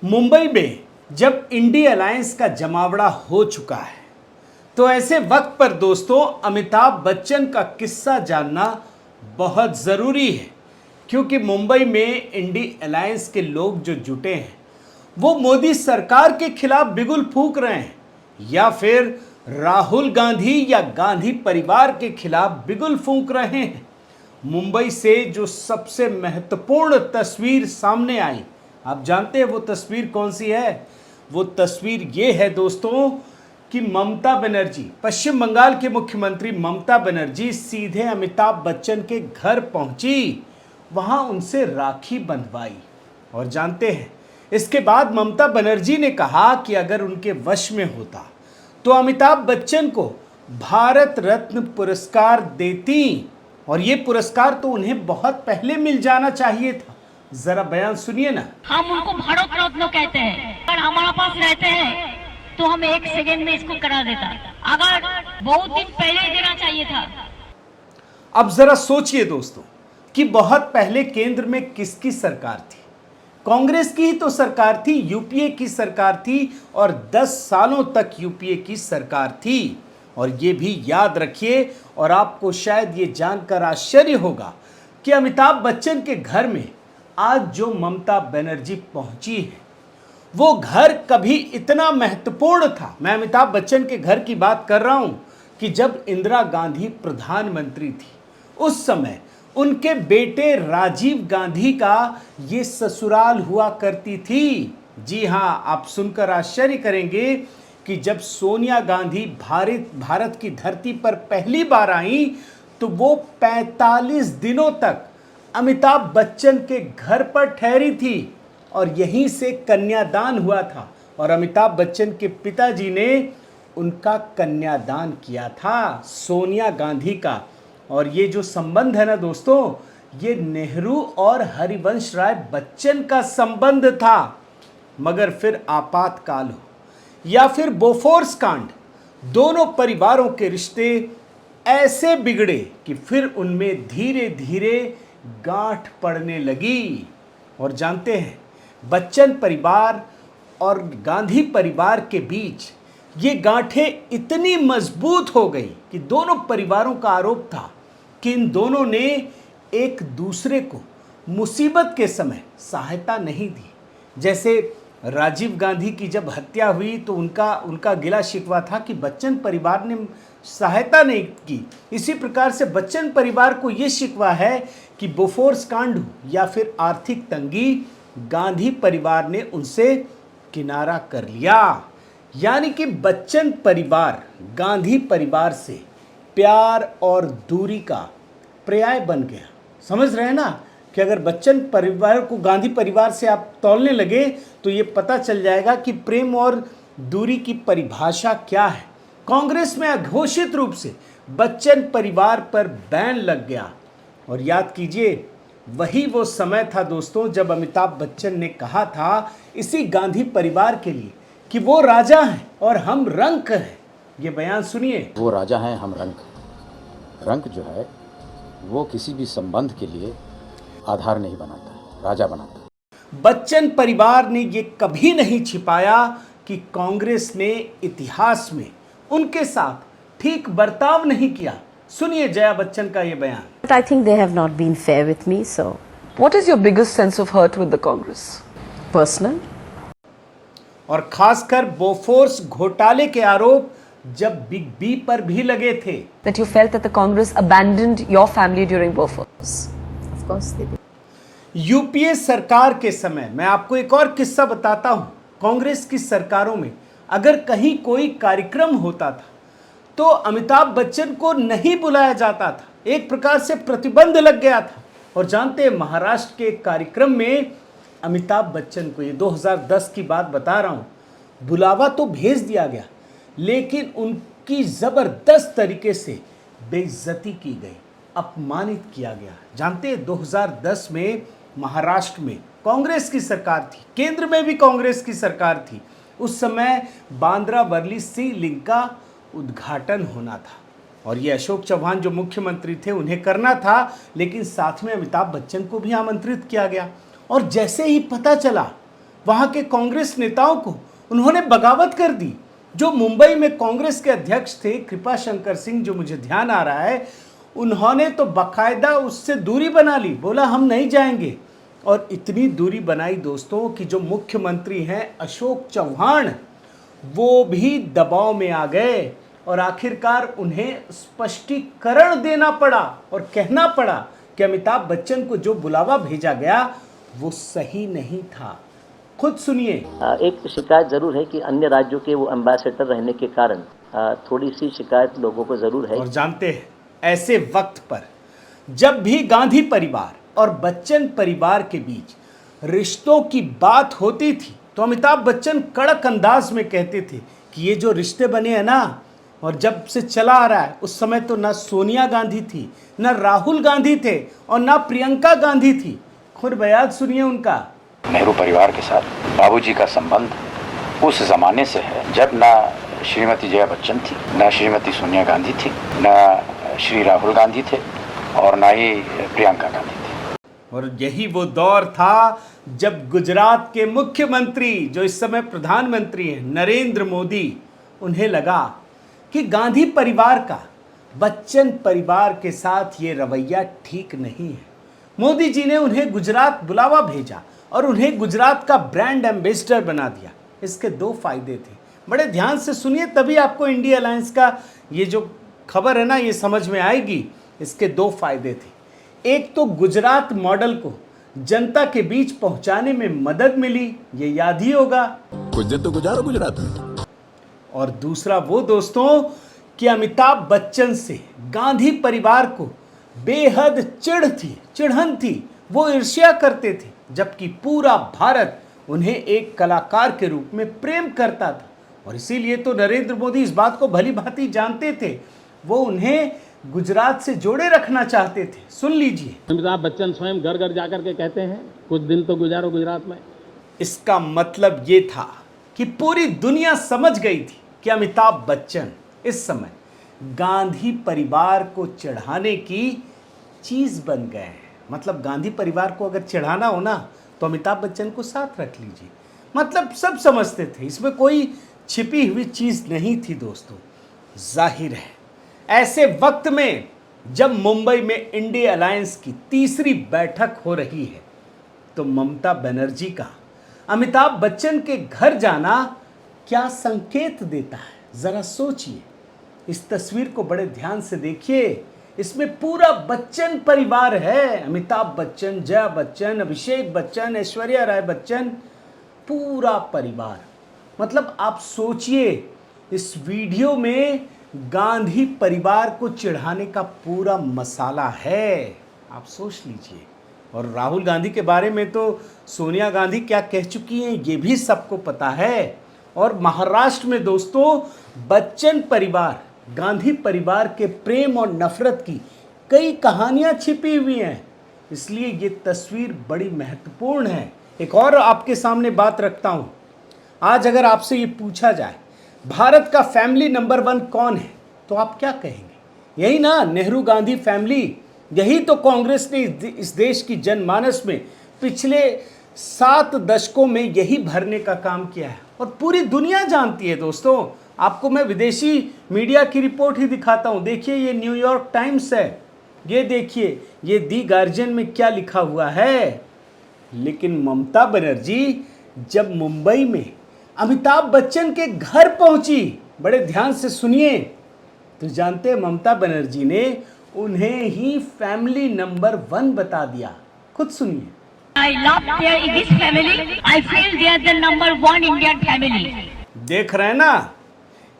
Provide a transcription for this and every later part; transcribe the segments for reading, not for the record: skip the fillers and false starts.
मुंबई में जब INDI alliance का जमावड़ा हो चुका है तो ऐसे वक्त पर दोस्तों अमिताभ बच्चन का किस्सा जानना बहुत ज़रूरी है, क्योंकि मुंबई में इंडी अलायंस के लोग जो जुटे हैं वो मोदी सरकार के खिलाफ बिगुल फूंक रहे हैं या फिर राहुल गांधी या गांधी परिवार के खिलाफ बिगुल फूंक रहे हैं। मुंबई से जो सबसे महत्वपूर्ण तस्वीर सामने आई, आप जानते हैं वो तस्वीर कौन सी है? वो तस्वीर ये है दोस्तों कि ममता बनर्जी, पश्चिम बंगाल के मुख्यमंत्री ममता बनर्जी सीधे अमिताभ बच्चन के घर पहुंची, वहां उनसे राखी बंधवाई। और जानते हैं इसके बाद ममता बनर्जी ने कहा कि अगर उनके वश में होता तो अमिताभ बच्चन को भारत रत्न पुरस्कार देती, और ये पुरस्कार तो उन्हें बहुत पहले मिल जाना चाहिए था। जरा बयान सुनिए ना। हम उनको भारत रत्न कहते हैं, अगर हमारे पास रहते हैं तो हम 1 सेकेंड में इसको करा देता, अगर बहुत दिन पहले देना चाहिए था। अब जरा सोचिए दोस्तों कि बहुत पहले केंद्र में किसकी सरकार थी? कांग्रेस की ही तो सरकार थी, यूपीए की सरकार थी, और 10 सालों तक यूपीए की सरकार थी। और ये भी याद रखिए, और आपको शायद ये जानकर आश्चर्य होगा कि अमिताभ बच्चन के घर में आज जो ममता बनर्जी पहुंची है वो घर कभी इतना महत्वपूर्ण था। मैं अमिताभ बच्चन के घर की बात कर रहा हूं कि जब इंदिरा गांधी प्रधानमंत्री थी उस समय उनके बेटे राजीव गांधी का ये ससुराल हुआ करती थी। जी हां, आप सुनकर आश्चर्य करेंगे कि जब सोनिया गांधी भारत की धरती पर पहली बार आई तो वो 45 दिनों तक अमिताभ बच्चन के घर पर ठहरी थी, और यहीं से कन्यादान हुआ था, और अमिताभ बच्चन के पिताजी ने उनका कन्यादान किया था सोनिया गांधी का। और ये जो संबंध है ना दोस्तों, ये नेहरू और हरिवंश राय बच्चन का संबंध था। मगर फिर आपातकाल हो या फिर बोफोर्स कांड, दोनों परिवारों के रिश्ते ऐसे बिगड़े कि फिर उनमें धीरे धीरे गांठ पड़ने लगी। और जानते हैं बच्चन परिवार और गांधी परिवार के बीच ये गांठें इतनी मजबूत हो गई कि दोनों परिवारों का आरोप था कि इन दोनों ने एक दूसरे को मुसीबत के समय सहायता नहीं दी। जैसे राजीव गांधी की जब हत्या हुई तो उनका गिला शिकवा था कि बच्चन परिवार ने सहायता नहीं की। इसी प्रकार से बच्चन परिवार को ये शिकवा है कि बोफोर्स कांड हो या फिर आर्थिक तंगी, गांधी परिवार ने उनसे किनारा कर लिया। यानी कि बच्चन परिवार गांधी परिवार से प्यार और दूरी का पर्याय बन गया। समझ रहे हैं ना कि अगर बच्चन परिवार को गांधी परिवार से आप तौलने लगे तो ये पता चल जाएगा कि प्रेम और दूरी की परिभाषा क्या है। कांग्रेस में अघोषित रूप से बच्चन परिवार पर बैन लग गया। और याद कीजिए, वही वो समय था दोस्तों जब अमिताभ बच्चन ने कहा था इसी गांधी परिवार के लिए कि वो राजा हैं और हम रंक हैं। ये बयान सुनिए। वो राजा हैं, हम रंक। रंक जो है वो किसी भी संबंध के लिए आधार नहीं बनाता है, राजा बनाता है। बच्चन परिवार ने ये कभी नहीं छिपाया कि कांग्रेस ने इतिहास में उनके साथ ठीक बर्ताव नहीं किया। सुनिए जया बच्चन का ये बयान। But I think they have not been fair with me, so. What is your biggest sense of hurt with the Congress? Personal. और खासकर बोफोर्स घोटाले के आरोप जब बिग बी पर भी लगे थे। That you felt that the Congress abandoned your family during Bofors? Of course they did. UPA सरकार के समय मैं आपको एक और किस्सा बताता हूं। कांग्रेस की सरकारों में अगर कहीं कोई कार्यक्रम होता था तो अमिताभ बच्चन को नहीं बुलाया जाता था, एक प्रकार से प्रतिबंध लग गया था। और जानते हैं महाराष्ट्र के कार्यक्रम में अमिताभ बच्चन को, ये 2010 की बात बता रहा हूँ, बुलावा तो भेज दिया गया लेकिन उनकी ज़बरदस्त तरीके से बेइज्जती की गई, अपमानित किया गया। जानते हैं 2010 में महाराष्ट्र में कांग्रेस की सरकार थी, केंद्र में भी कांग्रेस की सरकार थी। उस समय बांद्रा वर्ली सी लिंक का उद्घाटन होना था और ये अशोक चौहान जो मुख्यमंत्री थे उन्हें करना था, लेकिन साथ में अमिताभ बच्चन को भी आमंत्रित किया गया। और जैसे ही पता चला वहां के कांग्रेस नेताओं को उन्होंने बगावत कर दी। जो मुंबई में कांग्रेस के अध्यक्ष थे कृपाशंकर सिंह, जो मुझे ध्यान आ रहा है, उन्होंने तो बाकायदा उससे दूरी बना ली, बोला हम नहीं जाएंगे। और इतनी दूरी बनाई दोस्तों कि जो मुख्यमंत्री हैं अशोक चौहान, वो भी दबाव में आ गए और आखिरकार उन्हें स्पष्टीकरण देना पड़ा और कहना पड़ा कि अमिताभ बच्चन को जो बुलावा भेजा गया वो सही नहीं था। खुद सुनिए। एक शिकायत जरूर है कि अन्य राज्यों के वो एम्बेसडर रहने के कारण थोड़ी सी शिकायत लोगों को जरूर है। और जानते हैं, ऐसे वक्त पर जब भी गांधी परिवार और बच्चन परिवार के बीच रिश्तों की बात होती थी तो अमिताभ बच्चन कड़क अंदाज में कहते थे कि ये जो रिश्ते बने हैं ना, और जब से चला आ रहा है, उस समय तो ना सोनिया गांधी थी, ना राहुल गांधी थे और ना प्रियंका गांधी थी। खुद बयान सुनिए उनका। नेहरू परिवार के साथ बाबूजी का संबंध उस जमाने से है जब ना श्रीमती जया बच्चन थी, ना श्रीमती सोनिया गांधी थी, ना श्री राहुल गांधी थे और ना ही प्रियंका गांधी थी। और यही वो दौर था जब गुजरात के मुख्यमंत्री, जो इस समय प्रधानमंत्री हैं, नरेंद्र मोदी, उन्हें लगा कि गांधी परिवार का बच्चन परिवार के साथ ये रवैया ठीक नहीं है। मोदी जी ने उन्हें गुजरात बुलावा भेजा और उन्हें गुजरात का ब्रांड एम्बेसडर बना दिया। इसके दो फायदे थे, बड़े ध्यान से सुनिए, तभी आपको इंडिया अलायंस का ये जो खबर है ना, ये समझ में आएगी। इसके दो फायदे थे। एक तो गुजरात मॉडल को जनता के बीच पहुंचाने में मदद मिली, ये याद ही होगा, कुछ दिन तो गुजारो गुजरात में। और दूसरा वो दोस्तों कि अमिताभ बच्चन से गांधी परिवार को बेहद चिढ़न थी, वो ईर्ष्या करते थे, जबकि पूरा भारत उन्हें एक कलाकार के रूप में प्रेम करता था। और इसीलिए तो नरेंद्र मोदी इस बात को भली भांति जानते थे, वो उन्हें गुजरात से जोड़े रखना चाहते थे। सुन लीजिए। अमिताभ बच्चन स्वयं घर घर जाकर के कहते हैं कुछ दिन तो गुजारो गुजरात में। इसका मतलब ये था कि पूरी दुनिया समझ गई थी कि अमिताभ बच्चन इस समय गांधी परिवार को चढ़ाने की चीज बन गए हैं। मतलब गांधी परिवार को अगर चढ़ाना हो ना तो अमिताभ बच्चन को साथ रख लीजिए। मतलब सब समझते थे, इसमें कोई छिपी हुई चीज नहीं थी दोस्तों। जाहिर है ऐसे वक्त में जब मुंबई में इंडिया अलायंस की तीसरी बैठक हो रही है तो ममता बनर्जी का अमिताभ बच्चन के घर जाना क्या संकेत देता है, जरा सोचिए। इस तस्वीर को बड़े ध्यान से देखिए, इसमें पूरा बच्चन परिवार है। अमिताभ बच्चन, जया बच्चन, अभिषेक बच्चन, ऐश्वर्या राय बच्चन, पूरा परिवार। मतलब आप सोचिए, इस वीडियो में गांधी परिवार को चिढ़ाने का पूरा मसाला है, आप सोच लीजिए। और राहुल गांधी के बारे में तो सोनिया गांधी क्या कह चुकी हैं ये भी सबको पता है। और महाराष्ट्र में दोस्तों बच्चन परिवार, गांधी परिवार के प्रेम और नफरत की कई कहानियां छिपी हुई हैं, इसलिए ये तस्वीर बड़ी महत्वपूर्ण है। एक और आपके सामने बात रखता हूं, आज अगर आपसे ये पूछा जाए भारत का फैमिली नंबर 1 कौन है तो आप क्या कहेंगे? यही ना, नेहरू गांधी फैमिली। यही तो कांग्रेस ने इस देश की जनमानस में पिछले 7 दशकों में यही भरने का काम किया है और पूरी दुनिया जानती है दोस्तों। आपको मैं विदेशी मीडिया की रिपोर्ट ही दिखाता हूं। देखिए, ये न्यूयॉर्क टाइम्स है, ये देखिए, ये दी गार्जियन में क्या लिखा हुआ है। लेकिन ममता बनर्जी जब मुंबई में अमिताभ बच्चन के घर पहुंची, बड़े ध्यान से सुनिए, तो जानते हैं ममता बनर्जी ने उन्हें ही फैमिली नंबर 1 बता दिया। खुद सुनिए। I love this family. I feel they are the number 1 Indian family. देख रहे हैं ना,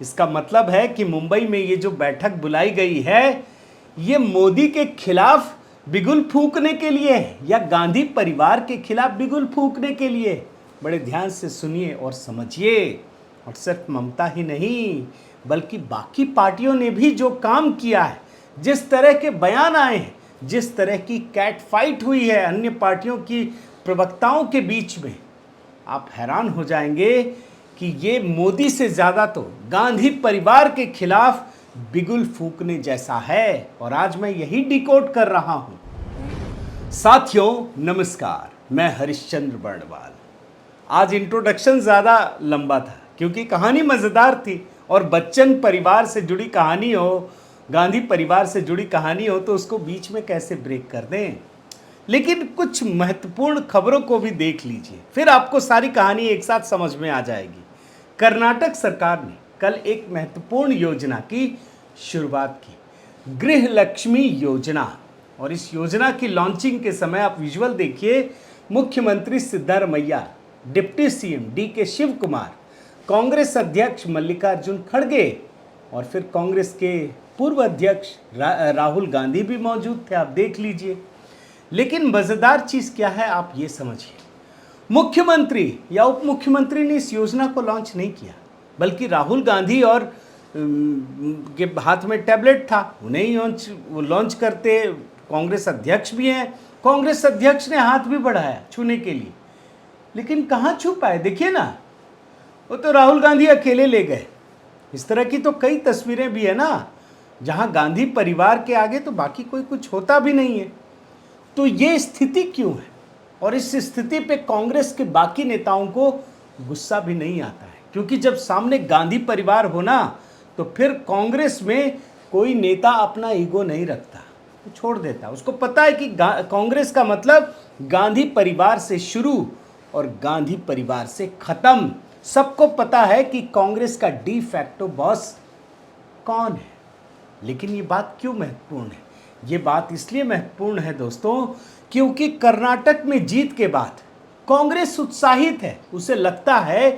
इसका मतलब है कि मुंबई में ये जो बैठक बुलाई गई है ये मोदी के खिलाफ बिगुल फूंकने के लिए है या गांधी परिवार के खिलाफ बिगुल फूंकने के लिए। बड़े ध्यान से सुनिए और समझिए। और सिर्फ ममता ही नहीं बल्कि बाकी पार्टियों ने भी जो काम किया है, जिस तरह के बयान आए हैं, जिस तरह की कैट फाइट हुई है अन्य पार्टियों की प्रवक्ताओं के बीच में, आप हैरान हो जाएंगे कि ये मोदी से ज़्यादा तो गांधी परिवार के खिलाफ बिगुल फूंकने जैसा है। और आज मैं यही डिकोड कर रहा हूं। साथियों नमस्कार, मैं हरिश्चंद्र बर्णवाल। आज इंट्रोडक्शन ज़्यादा लंबा था क्योंकि कहानी मज़ेदार थी, और बच्चन परिवार से जुड़ी कहानी हो, गांधी परिवार से जुड़ी कहानी हो, तो उसको बीच में कैसे ब्रेक कर दें। लेकिन कुछ महत्वपूर्ण खबरों को भी देख लीजिए, फिर आपको सारी कहानी एक साथ समझ में आ जाएगी। कर्नाटक सरकार ने कल एक महत्वपूर्ण योजना की शुरुआत की, गृह लक्ष्मी योजना। और इस योजना की लॉन्चिंग के समय आप विजुअल देखिए, मुख्यमंत्री Siddaramaiah, deputy CM DK Shivakumar, Congress अध्यक्ष मल्लिकार्जुन खड़गे और फिर कांग्रेस के पूर्व अध्यक्ष राहुल गांधी भी मौजूद थे, आप देख लीजिए। लेकिन मज़ेदार चीज़ क्या है आप ये समझिए, मुख्यमंत्री या उप मुख्यमंत्री ने इस योजना को लॉन्च नहीं किया, बल्कि राहुल गांधी और के हाथ में टैबलेट था, उन्हें ही लॉन्च करते। कांग्रेस अध्यक्ष भी हैं, कांग्रेस अध्यक्ष ने हाथ भी बढ़ाया छूने के लिए, लेकिन कहाँ छू पाए, देखिए ना, वो तो राहुल गांधी अकेले ले गए। इस तरह की तो कई तस्वीरें भी है ना, जहाँ गांधी परिवार के आगे तो बाकी कोई कुछ होता भी नहीं है। तो ये स्थिति क्यों है, और इस स्थिति पे कांग्रेस के बाकी नेताओं को गुस्सा भी नहीं आता है, क्योंकि जब सामने गांधी परिवार हो ना, तो फिर कांग्रेस में कोई नेता अपना ईगो नहीं रखता, वो छोड़ देता। उसको पता है कि कांग्रेस का मतलब गांधी परिवार से शुरू और गांधी परिवार से खत्म। सबको पता है कि कांग्रेस का डी फैक्टो बॉस कौन है। लेकिन ये बात क्यों महत्वपूर्ण है? ये बात इसलिए महत्वपूर्ण है दोस्तों, क्योंकि कर्नाटक में जीत के बाद कांग्रेस उत्साहित है। उसे लगता है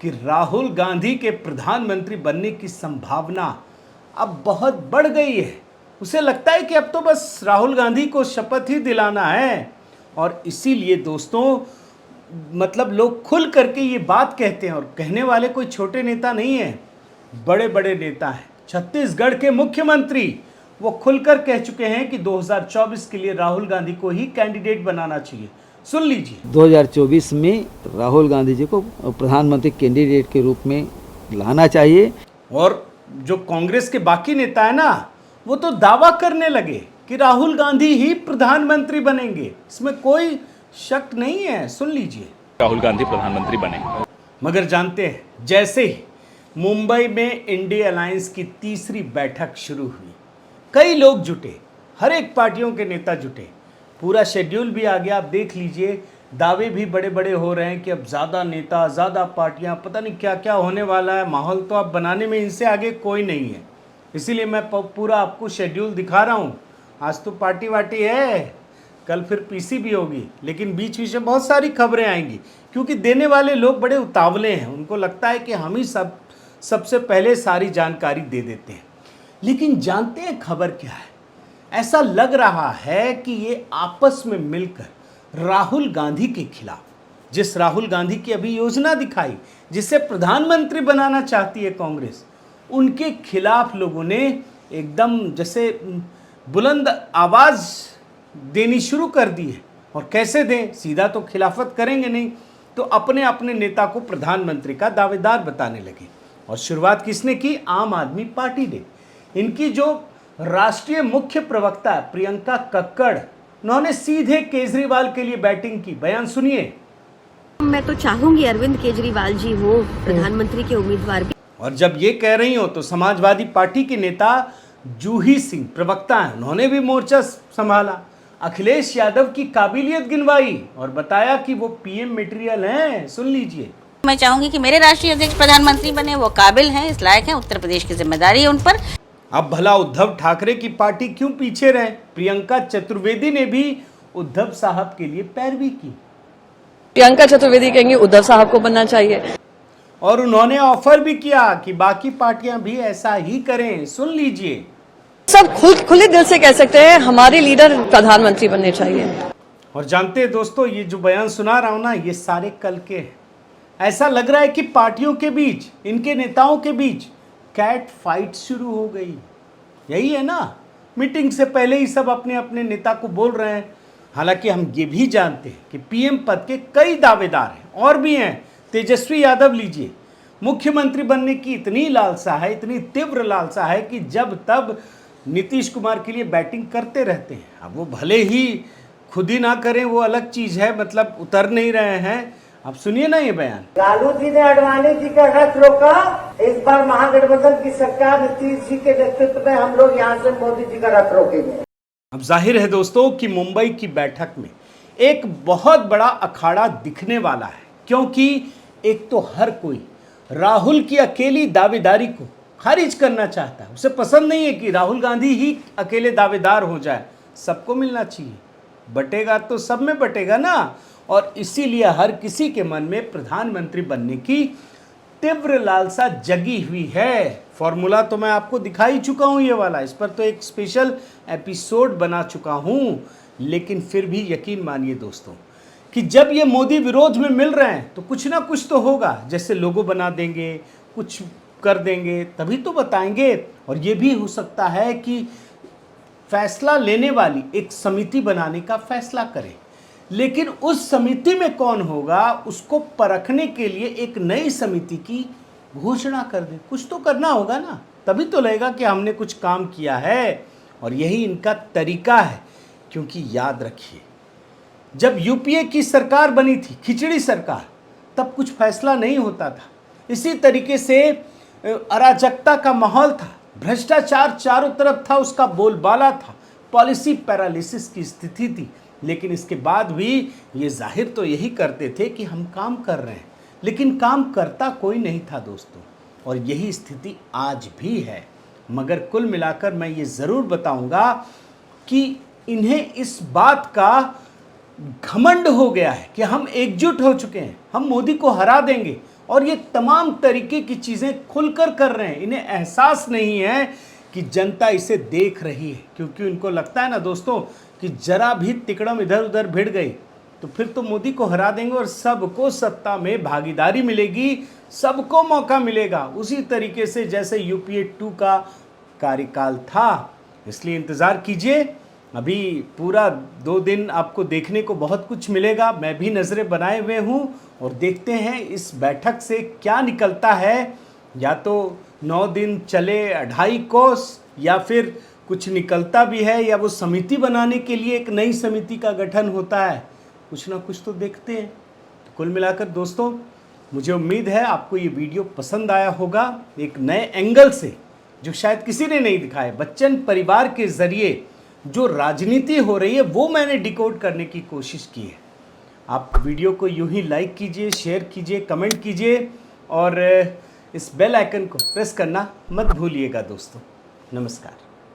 कि राहुल गांधी के प्रधानमंत्री बनने की संभावना अब बहुत बढ़ गई है। उसे लगता है कि अब तो बस राहुल गांधी को शपथ ही दिलाना है। और इसीलिए दोस्तों, मतलब लोग खुल करके ये बात कहते हैं, और कहने वाले कोई छोटे नेता नहीं है, बड़े बड़े नेता हैं। छत्तीसगढ़ के मुख्यमंत्री वो खुलकर कह चुके हैं कि 2024 के लिए राहुल गांधी को ही कैंडिडेट बनाना चाहिए। सुन लीजिए। 2024 में राहुल गांधी जी को प्रधानमंत्री कैंडिडेट के रूप में लाना चाहिए। और जो कांग्रेस के बाकी नेता है ना, वो तो दावा करने लगे कि राहुल गांधी ही प्रधानमंत्री बनेंगे, इसमें कोई शक नहीं है। सुन लीजिए। राहुल गांधी प्रधानमंत्री बने। मगर जानते हैं, जैसे ही मुंबई में इंडिया अलायंस की तीसरी बैठक शुरू हुई, कई लोग जुटे, हर एक पार्टियों के नेता जुटे, पूरा शेड्यूल भी आ गया। आप देख लीजिए, दावे भी बड़े बड़े हो रहे हैं कि अब ज़्यादा नेता, ज़्यादा पार्टियां, पता नहीं क्या क्या होने वाला है। माहौल तो अब बनाने में इनसे आगे कोई नहीं है, इसीलिए मैं पूरा आपको शेड्यूल दिखा रहा हूँ। आज तो पार्टी वार्टी है, कल फिर पीसी भी होगी, लेकिन बीच बीच में बहुत सारी खबरें आएंगी, क्योंकि देने वाले लोग बड़े उतावले हैं। उनको लगता है कि हम ही सबसे पहले सारी जानकारी दे देते हैं। लेकिन जानते हैं खबर क्या है? ऐसा लग रहा है कि ये आपस में मिलकर राहुल गांधी के खिलाफ, जिस राहुल गांधी की अभी योजना दिखाई, जिसे प्रधानमंत्री बनाना चाहती है कांग्रेस, उनके खिलाफ लोगों ने एकदम जैसे बुलंद आवाज़ देनी शुरू कर दी है। और कैसे दें? सीधा तो खिलाफत करेंगे नहीं, तो अपने अपने नेता को प्रधानमंत्री का दावेदार बताने लगे। और शुरुआत किसने की? आम आदमी पार्टी ने। इनकी जो राष्ट्रीय मुख्य प्रवक्ता प्रियंका कक्कड़, उन्होंने सीधे केजरीवाल के लिए बैटिंग की। बयान सुनिए। मैं तो चाहूंगी अरविंद केजरीवाल जी हो प्रधानमंत्री के उम्मीदवार भी। और जब ये कह रही हो तो समाजवादी पार्टी के नेता जूही सिंह प्रवक्ता हैं, उन्होंने भी मोर्चा संभाला। अखिलेश यादव की काबिलियत गिनवाई और बताया कि वो पीएम मटेरियल हैं। सुन लीजिए। मैं चाहूंगी कि मेरे राष्ट्रीय अध्यक्ष प्रधानमंत्री बने, वो काबिल हैं, इस लायक हैं, उत्तर प्रदेश की जिम्मेदारी है उन पर। अब भला उद्धव ठाकरे की पार्टी क्यों पीछे रहे? प्रियंका चतुर्वेदी ने भी उद्धव साहब के लिए पैरवी की। प्रियंका चतुर्वेदी कहेंगे उद्धव साहब को बनना चाहिए, और उन्होंने ऑफर भी किया कि बाकी पार्टियां भी ऐसा ही करें। सुन लीजिए। सब खुले दिल से कह सकते हैं हमारे लीडर प्रधानमंत्री बनने चाहिए। और जानते हैं दोस्तों, ये जो बयान सुना रहा हूं ना, ये सारे कल के हैं। ऐसा लग रहा है कि पार्टियों के बीच, इनके नेताओं के बीच कैट फाइट शुरू हो गई। यही है ना, मीटिंग से पहले ही सब अपने अपने नेता को बोल रहे हैं। हालांकि हम ये भी जानते हैं कि पीएम पद के कई दावेदार हैं और भी हैं। तेजस्वी यादव लीजिए, मुख्यमंत्री बनने की इतनी लालसा है, इतनी तीव्र लालसा है कि जब तब नीतीश कुमार के लिए बैटिंग करते रहते हैं। अब वो भले ही खुद ही ना करें, वो अलग चीज़ है, मतलब उतर नहीं रहे हैं। आप सुनिए ना ये बयान। लालू जी ने अडवाणी जी का रथ रोका, इस बार महागठबंधन की सरकार नीतीश जी के नेतृत्व में हम लोग यहाँ से मोदी जी का रथ रोकेंगे। अब जाहिर है दोस्तों कि मुंबई की बैठक में एक बहुत बड़ा अखाड़ा दिखने वाला है, क्योंकि एक तो हर कोई राहुल की अकेली दावेदारी को खारिज करना चाहता है। उसे पसंद नहीं है कि राहुल गांधी ही अकेले दावेदार हो जाए, सबको मिलना चाहिए। बटेगा तो सब में बटेगा ना, और इसीलिए हर किसी के मन में प्रधानमंत्री बनने की तीव्र लालसा जगी हुई है। फॉर्मूला तो मैं आपको दिखा ही चुका हूँ ये वाला, इस पर तो एक स्पेशल एपिसोड बना चुका हूँ। लेकिन फिर भी यकीन मानिए दोस्तों कि जब ये मोदी विरोध में मिल रहे हैं तो कुछ ना कुछ तो होगा। जैसे लोगो बना देंगे, कुछ कर देंगे, तभी तो बताएंगे। और ये भी हो सकता है कि फैसला लेने वाली एक समिति बनाने का फैसला करें, लेकिन उस समिति में कौन होगा उसको परखने के लिए एक नई समिति की घोषणा कर दे। कुछ तो करना होगा ना, तभी तो लगेगा कि हमने कुछ काम किया है। और यही इनका तरीका है, क्योंकि याद रखिए जब यूपीए की सरकार बनी थी, खिचड़ी सरकार, तब कुछ फैसला नहीं होता था। इसी तरीके से अराजकता का माहौल था, भ्रष्टाचार चारों तरफ था, उसका बोलबाला था, पॉलिसी पैरालिसिस की स्थिति थी। लेकिन इसके बाद भी ये जाहिर तो यही करते थे कि हम काम कर रहे हैं, लेकिन काम करता कोई नहीं था दोस्तों। और यही स्थिति आज भी है। मगर कुल मिलाकर मैं ये ज़रूर बताऊंगा कि इन्हें इस बात का घमंड हो गया है कि हम एकजुट हो चुके हैं, हम मोदी को हरा देंगे, और ये तमाम तरीके की चीज़ें खुलकर कर रहे हैं। इन्हें एहसास नहीं है कि जनता इसे देख रही है, क्योंकि उनको लगता है ना दोस्तों कि जरा भी तिकड़म इधर उधर भिड़ गई तो फिर तो मोदी को हरा देंगे और सबको सत्ता में भागीदारी मिलेगी, सबको मौका मिलेगा, उसी तरीके से जैसे यूपीए 2 का कार्यकाल था। इसलिए इंतज़ार कीजिए, अभी पूरा 2 दिन आपको देखने को बहुत कुछ मिलेगा। मैं भी नज़रें बनाए हुए हूँ और देखते हैं इस बैठक से क्या निकलता है। या तो 9 दिन चले 2.5 कोस, या फिर कुछ निकलता भी है, या वो समिति बनाने के लिए एक नई समिति का गठन होता है। कुछ ना कुछ तो देखते हैं। तो कुल मिलाकर दोस्तों मुझे उम्मीद है आपको ये वीडियो पसंद आया होगा, एक नए एंगल से जो शायद किसी ने नहीं दिखाया। बच्चन परिवार के ज़रिए जो राजनीति हो रही है वो मैंने डिकोड करने की कोशिश की है। आप वीडियो को यूं ही लाइक कीजिए, शेयर कीजिए, कमेंट कीजिए, और इस बेल आइकन को प्रेस करना मत भूलिएगा दोस्तों। नमस्कार।